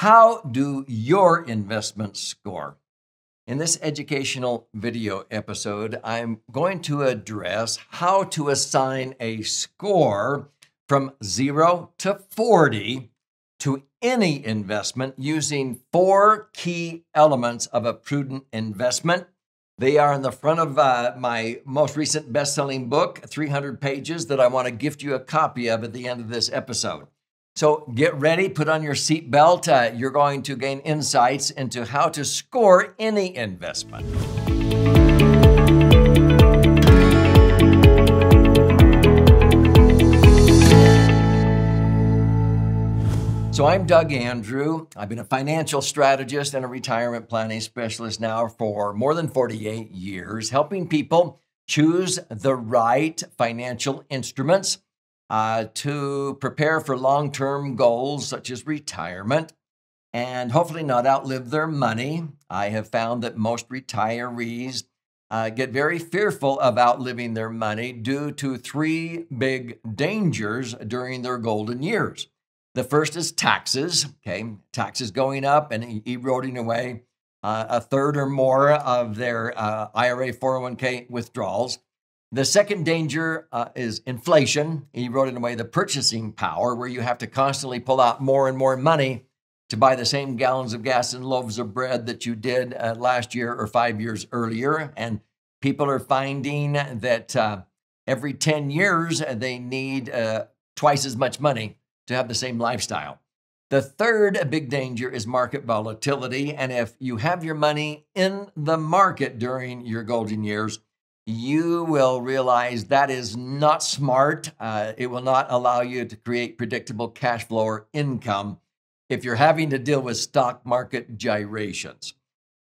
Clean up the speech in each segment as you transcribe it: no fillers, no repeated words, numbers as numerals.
How do your investments score? In this educational video episode, I'm going to address how to assign a score from 0 to 40 to any investment using 4 key elements of a prudent investment. They are in the front of my most recent best-selling book, 300 pages, that I want to gift you a copy of at the end of this episode. So get ready, put on your seatbelt. You're going to gain insights into how to score any investment. So I'm Doug Andrew. I've been a financial strategist and a retirement planning specialist now for more than 48 years, helping people choose the right financial instruments to prepare for long-term goals such as retirement and hopefully not outlive their money. I have found that most retirees get very fearful of outliving their money due to 3 big dangers during their golden years. The first is taxes, taxes going up and eroding away a third or more of their IRA 401k withdrawals. The second danger is inflation, eroding away the purchasing power, where you have to constantly pull out more and more money to buy the same gallons of gas and loaves of bread that you did last year or 5 years earlier. And people are finding that every 10 years, they need twice as much money to have the same lifestyle. The third big danger is market volatility. And if you have your money in the market during your golden years, you will realize that is not smart. It will not allow you to create predictable cash flow or income if you're having to deal with stock market gyrations.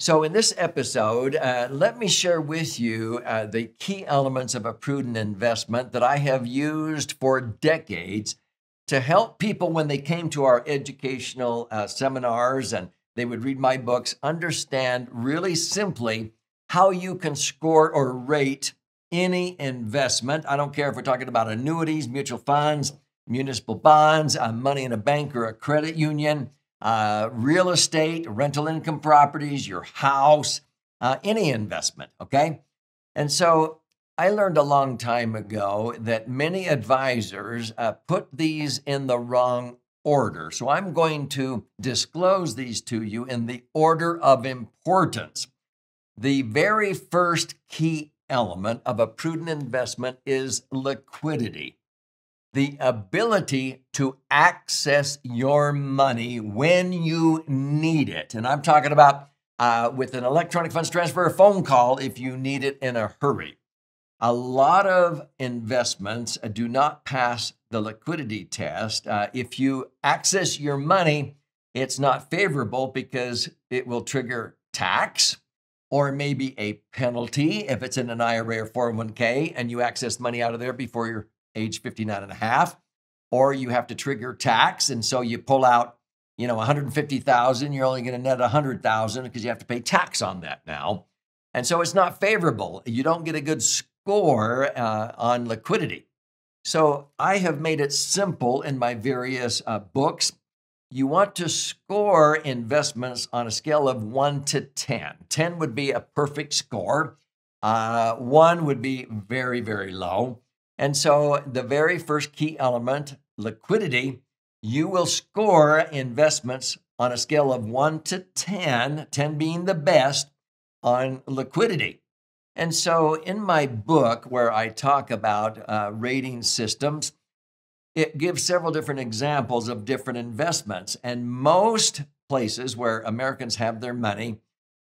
So in this episode, let me share with you the key elements of a prudent investment that I have used for decades to help people when they came to our educational seminars and they would read my books, understand really simply how you can score or rate any investment. I don't care if we're talking about annuities, mutual funds, municipal bonds, money in a bank or a credit union, real estate, rental income properties, your house, any investment, okay? And so I learned a long time ago that many advisors put these in the wrong order. So I'm going to disclose these to you in the order of importance. The very first key element of a prudent investment is liquidity, the ability to access your money when you need it. And I'm talking about with an electronic funds transfer, a phone call if you need it in a hurry. A lot of investments do not pass the liquidity test. If you access your money, it's not favorable because it will trigger tax or maybe a penalty if it's in an IRA or 401k and you access money out of there before you're age 59 and a half, or you have to trigger tax. And so you pull out, 150,000, you're only going to net 100,000 because you have to pay tax on that now. And so it's not favorable. You don't get a good score on liquidity. So I have made it simple in my various books. You want to score investments on a scale of 1 to 10. 10 would be a perfect score. 1 would be very, very low. And so the very first key element, liquidity, you will score investments on a scale of 1 to 10, 10 being the best on liquidity. And so in my book, where I talk about rating systems, it gives several different examples of different investments. And most places where Americans have their money,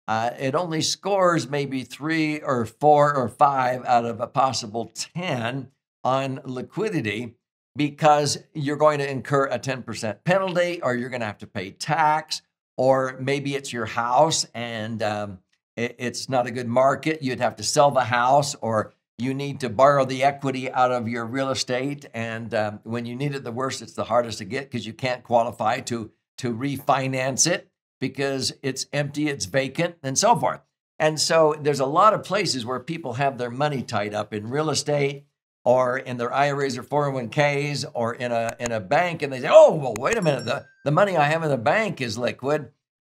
it only scores maybe 3 or 4 or 5 out of a possible 10 on liquidity because you're going to incur a 10% penalty, or you're going to have to pay tax, or maybe it's your house and it's not a good market. You'd have to sell the house, or you need to borrow the equity out of your real estate. And when you need it the worst, it's the hardest to get because you can't qualify to refinance it because it's empty, it's vacant, and so forth. And so there's a lot of places where people have their money tied up in real estate, or in their IRAs or 401ks or in a bank, and they say, oh, well, wait a minute, the money I have in the bank is liquid.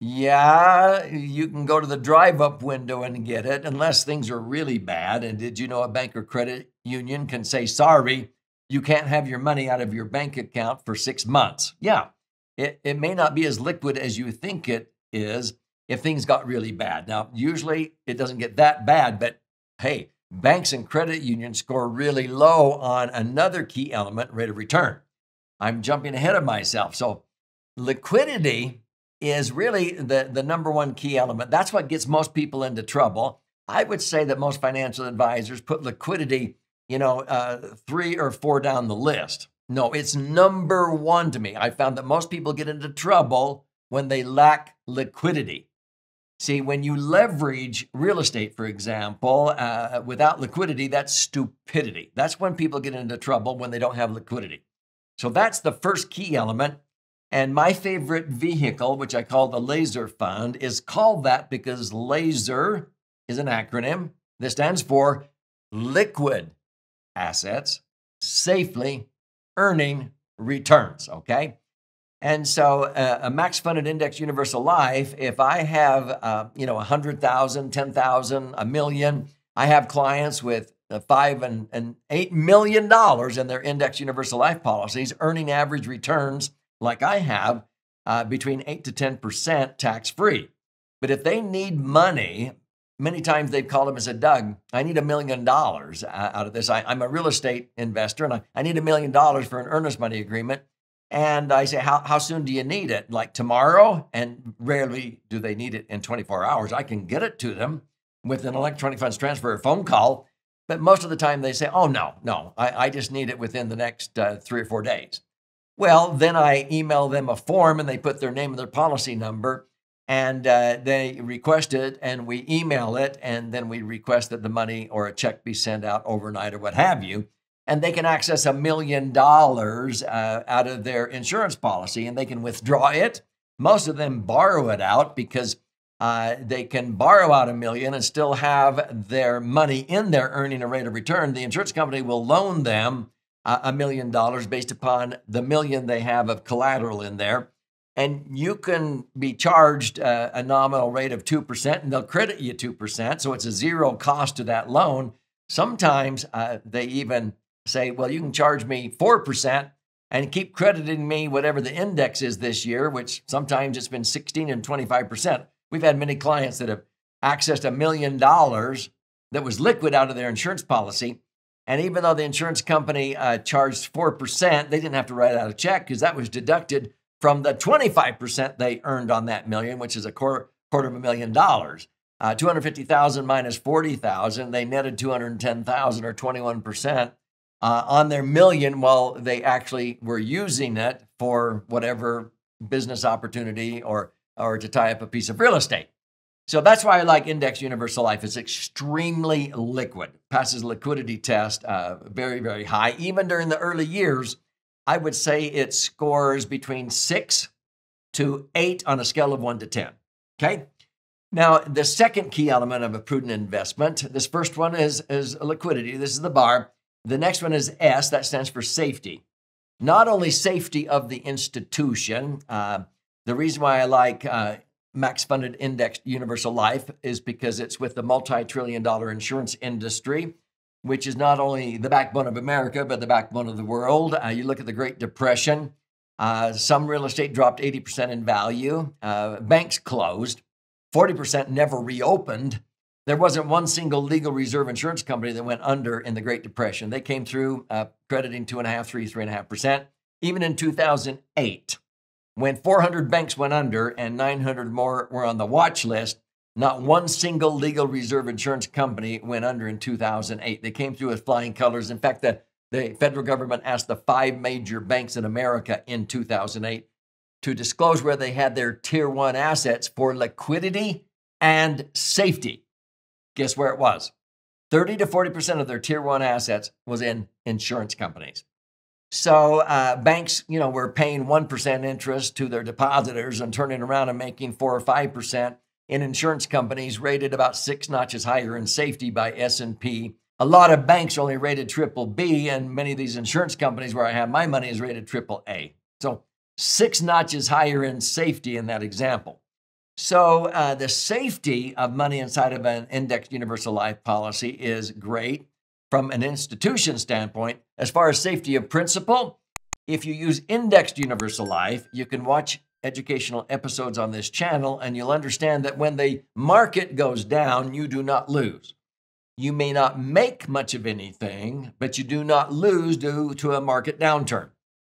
Yeah, you can go to the drive-up window and get it unless things are really bad. And did you know a bank or credit union can say, sorry, you can't have your money out of your bank account for 6 months? Yeah, it may not be as liquid as you think it is if things got really bad. Now, usually it doesn't get that bad, but hey, banks and credit unions score really low on another key element, rate of return. I'm jumping ahead of myself. So liquidity is really the number one key element. That's what gets most people into trouble. I would say that most financial advisors put liquidity, 3 or 4 down the list. No, it's number one to me. I found that most people get into trouble when they lack liquidity. See, when you leverage real estate, for example, without liquidity, that's stupidity. That's when people get into trouble, when they don't have liquidity. So that's the first key element. And my favorite vehicle, which I call the laser fund, is called that because laser is an acronym that stands for liquid assets safely earning returns, okay? And so a max funded index universal life, if I have, 100,000, 10,000, a million, I have clients with $5 and $8 million in their index universal life policies, earning average returns like I have between 8 to 10% tax free. But if they need money, many times they've called them and said, Doug, I need $1 million out of this. I'm a real estate investor and I need $1 million for an earnest money agreement. And I say, how soon do you need it? Like tomorrow? And rarely do they need it in 24 hours. I can get it to them with an electronic funds transfer or phone call. But most of the time they say, oh, no, I just need it within the next 3 or 4 days. Well, then I email them a form and they put their name and their policy number and they request it and we email it. And then we request that the money or a check be sent out overnight or what have you. And they can access $1 million out of their insurance policy and they can withdraw it. Most of them borrow it out because they can borrow out $1 million and still have their money in there earning a rate of return. The insurance company will loan them $1 million based upon the $1 million they have of collateral in there. And you can be charged a nominal rate of 2% and they'll credit you 2%. So it's a zero cost to that loan. Sometimes they even say, well, you can charge me 4% and keep crediting me whatever the index is this year, which sometimes it's been 16 and 25%. We've had many clients that have accessed $1 million that was liquid out of their insurance policy. And even though the insurance company charged 4%, they didn't have to write out a check because that was deducted from the 25% they earned on that million, which is a quarter of $1 million. 250,000 minus 40,000, they netted 210,000 or 21%. On their million, while they actually were using it for whatever business opportunity or to tie up a piece of real estate. So that's why I like Index Universal Life. It's extremely liquid, passes liquidity test very, very high. Even during the early years, I would say it scores between 6 to 8 on a scale of 1 to 10. Okay. Now, the second key element of a prudent investment, this first one is liquidity. This is the bar. The next one is S, that stands for safety. Not only safety of the institution, the reason why I like max funded indexed universal life is because it's with the multi-trillion-dollar insurance industry, which is not only the backbone of America, but the backbone of the world. You look at the Great Depression, some real estate dropped 80% in value. Banks closed, 40% never reopened. There wasn't one single legal reserve insurance company that went under in the Great Depression. They came through crediting 2.5%, 3.5%. Even in 2008, when 400 banks went under and 900 more were on the watch list, not one single legal reserve insurance company went under in 2008. They came through with flying colors. In fact, the federal government asked the 5 major banks in America in 2008 to disclose where they had their tier 1 assets for liquidity and safety. Guess where it was? 30 to 40% of their tier 1 assets was in insurance companies. So banks, were paying 1% interest to their depositors and turning around and making 4 or 5%. In insurance companies rated about 6 notches higher in safety by S&P A lot of banks are only rated triple B, and many of these insurance companies where I have my money is rated triple A. So 6 notches higher in safety in that example. So the safety of money inside of an indexed universal life policy is great from an institution standpoint. As far as safety of principal, if you use indexed universal life, you can watch educational episodes on this channel and you'll understand that when the market goes down, you do not lose. You may not make much of anything, but you do not lose due to a market downturn.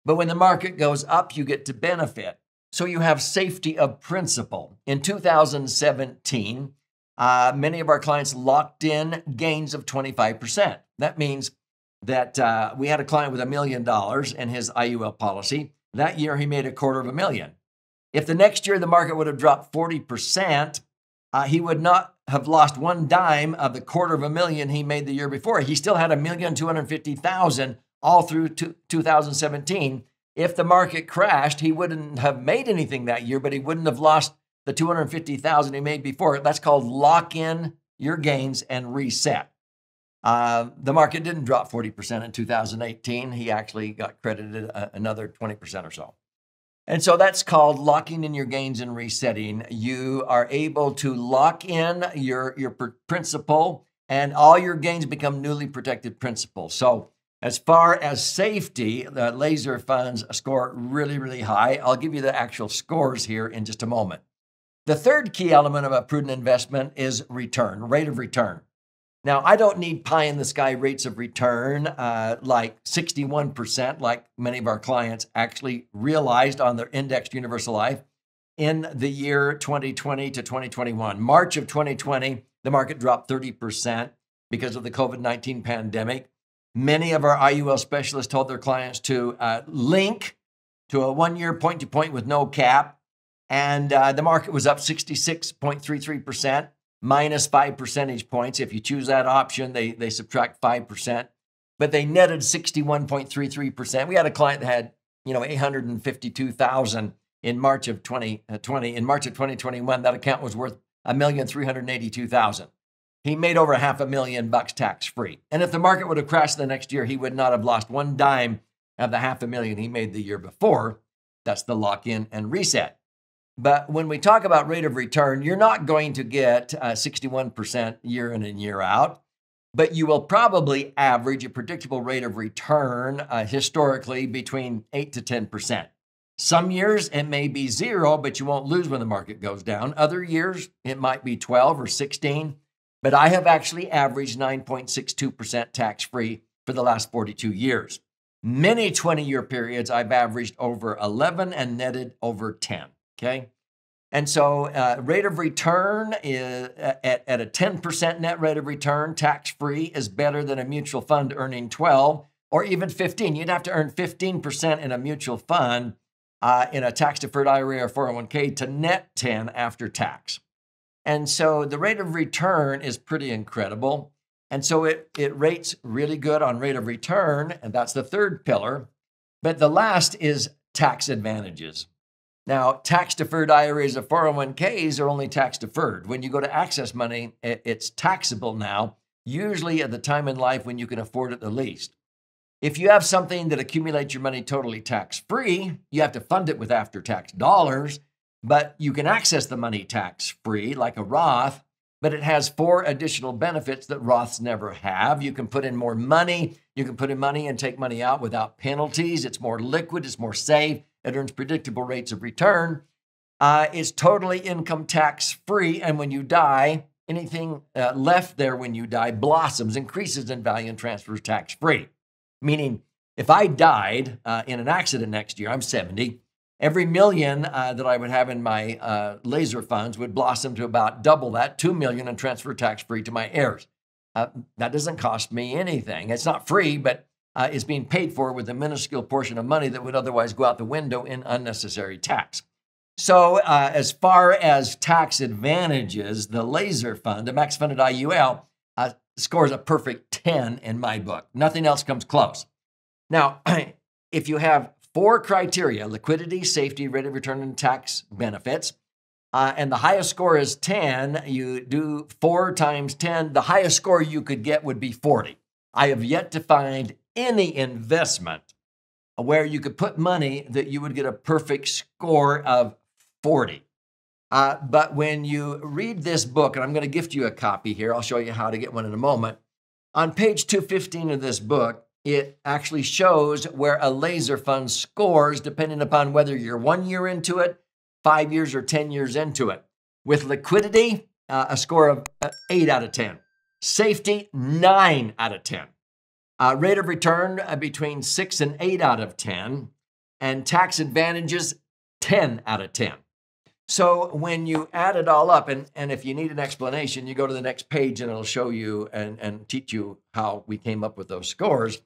But when the market goes up, you get to benefit. So you have safety of principal. In 2017, many of our clients locked in gains of 25%. That means that we had a client with $1 million in his IUL policy. That year, he made $250,000. If the next year the market would have dropped 40%, he would not have lost one dime of the $250,000 he made the year before. He still had $1,250,000 all through 2017. If the market crashed, he wouldn't have made anything that year, but he wouldn't have lost the $250,000 he made before. That's called lock in your gains and reset. The market didn't drop 40% in 2018. He actually got credited another 20% or so. And so that's called locking in your gains and resetting. You are able to lock in your principal, and all your gains become newly protected principal. So as far as safety, the laser funds score really, really high. I'll give you the actual scores here in just a moment. The third key element of a prudent investment is return, rate of return. Now, I don't need pie in the sky rates of return like 61%, like many of our clients actually realized on their indexed universal life in the year 2020 to 2021. March of 2020, the market dropped 30% because of the COVID-19 pandemic. Many of our IUL specialists told their clients to link to a 1-year point-to-point with no cap, and the market was up 66.33%. minus 5 percentage points. If you choose that option, they subtract 5%, but they netted 61.33%. We had a client that had, $852,000 in March of 2020. In March of 2021, that account was worth $1,382,000. He made over $500,000 tax-free. And if the market would have crashed the next year, he would not have lost one dime of the $500,000 he made the year before. That's the lock-in and reset. But when we talk about rate of return, you're not going to get 61% year in and year out, but you will probably average a predictable rate of return historically between 8 to 10%. Some years it may be 0, but you won't lose when the market goes down. Other years it might be 12 or 16, but I have actually averaged 9.62% tax-free for the last 42 years. Many 20-year periods I've averaged over 11 and netted over 10. Okay. And so rate of return is at a 10% net rate of return, tax-free, is better than a mutual fund earning 12 or even 15. You'd have to earn 15% in a mutual fund in a tax-deferred IRA or 401k to net 10 after tax. And so the rate of return is pretty incredible. And so it rates really good on rate of return, and that's the third pillar. But the last is tax advantages. Now, tax-deferred IRAs or 401ks are only tax-deferred. When you go to access money, it's taxable now, usually at the time in life when you can afford it the least. If you have something that accumulates your money totally tax-free, you have to fund it with after-tax dollars, but you can access the money tax-free like a Roth, but it has 4 additional benefits that Roths never have. You can put in more money. You can put in money and take money out without penalties. It's more liquid. It's more safe. It earns predictable rates of return. It's totally income tax free. And when you die, anything left there when you die blossoms, increases in value, and transfers tax free. Meaning, if I died in an accident next year, I'm 70, every $1 million that I would have in my laser funds would blossom to about double that, $2 million, and transfer tax free to my heirs. That doesn't cost me anything. It's not free, but is being paid for with a minuscule portion of money that would otherwise go out the window in unnecessary tax. So as far as tax advantages, the laser fund, the max funded IUL, scores a perfect 10 in my book. Nothing else comes close. Now, if you have 4 criteria, liquidity, safety, rate of return, and tax benefits, and the highest score is 10. You do 4 times 10. The highest score you could get would be 40. I have yet to find any investment where you could put money that you would get a perfect score of 40. But when you read this book, and I'm going to gift you a copy here, I'll show you how to get one in a moment. On page 215 of this book, it actually shows where a laser fund scores depending upon whether you're 1 year into it, 5 years, or 10 years into it. With liquidity, a score of 8 out of 10. Safety, 9 out of 10. Rate of return between 6 and 8 out of 10. And tax advantages, 10 out of 10. So when you add it all up, and if you need an explanation, you go to the next page and it'll show you and teach you how we came up with those scores.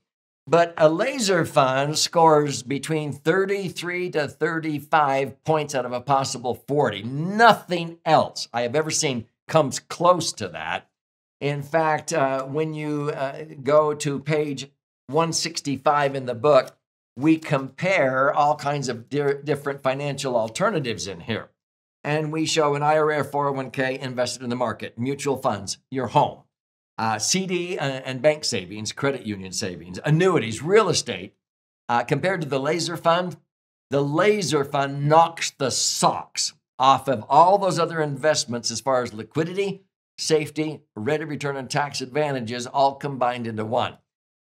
But a laser fund scores between 33 to 35 points out of a possible 40. Nothing else I have ever seen comes close to that. In fact, when you go to page 165 in the book, we compare all kinds of different financial alternatives in here. And we show an IRA or 401k invested in the market, mutual funds, your home, CD and bank savings, credit union savings, annuities, real estate. Compared to the laser fund knocks the socks off of all those other investments as far as liquidity, safety, rate of return, and tax advantages all combined into one.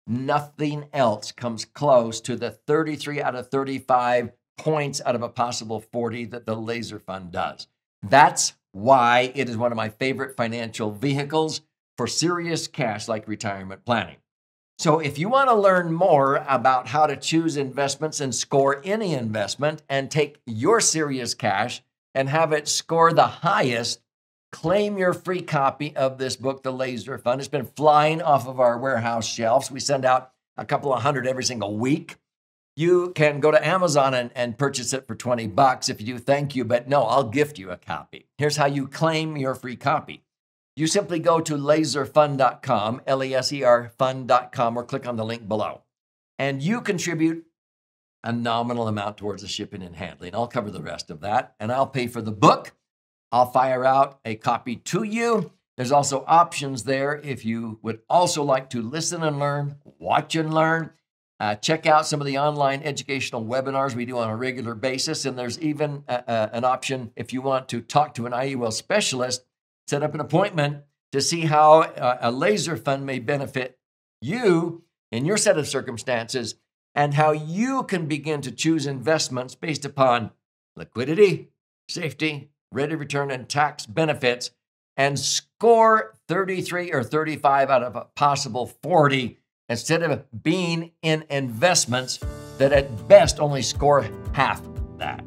Nothing else comes close to the 33 out of 35 points out of a possible 40 that the laser fund does. That's why it is one of my favorite financial vehicles for serious cash like retirement planning. So if you want to learn more about how to choose investments and score any investment and take your serious cash and have it score the highest, claim your free copy of this book, The Laser Fund. It's been flying off of our warehouse shelves. We send out a couple of hundred every single week. You can go to Amazon and purchase it for $20. If you do, thank you. But no, I'll gift you a copy. Here's how you claim your free copy. You simply go to laserfund.com, L-E-S-E-R fund.com, or click on the link below. And you contribute a nominal amount towards the shipping and handling. I'll cover the rest of that, and I'll pay for the book. I'll fire out a copy to you. There's also options there if you would also like to listen and learn, watch and learn. Check out some of the online educational webinars we do on a regular basis. And there's even an option if you want to talk to an IUL specialist, set up an appointment to see how a laser fund may benefit you in your set of circumstances and how you can begin to choose investments based upon liquidity, safety, rate of return, and tax benefits, and score 33 or 35 out of a possible 40 instead of being in investments that at best only score half that.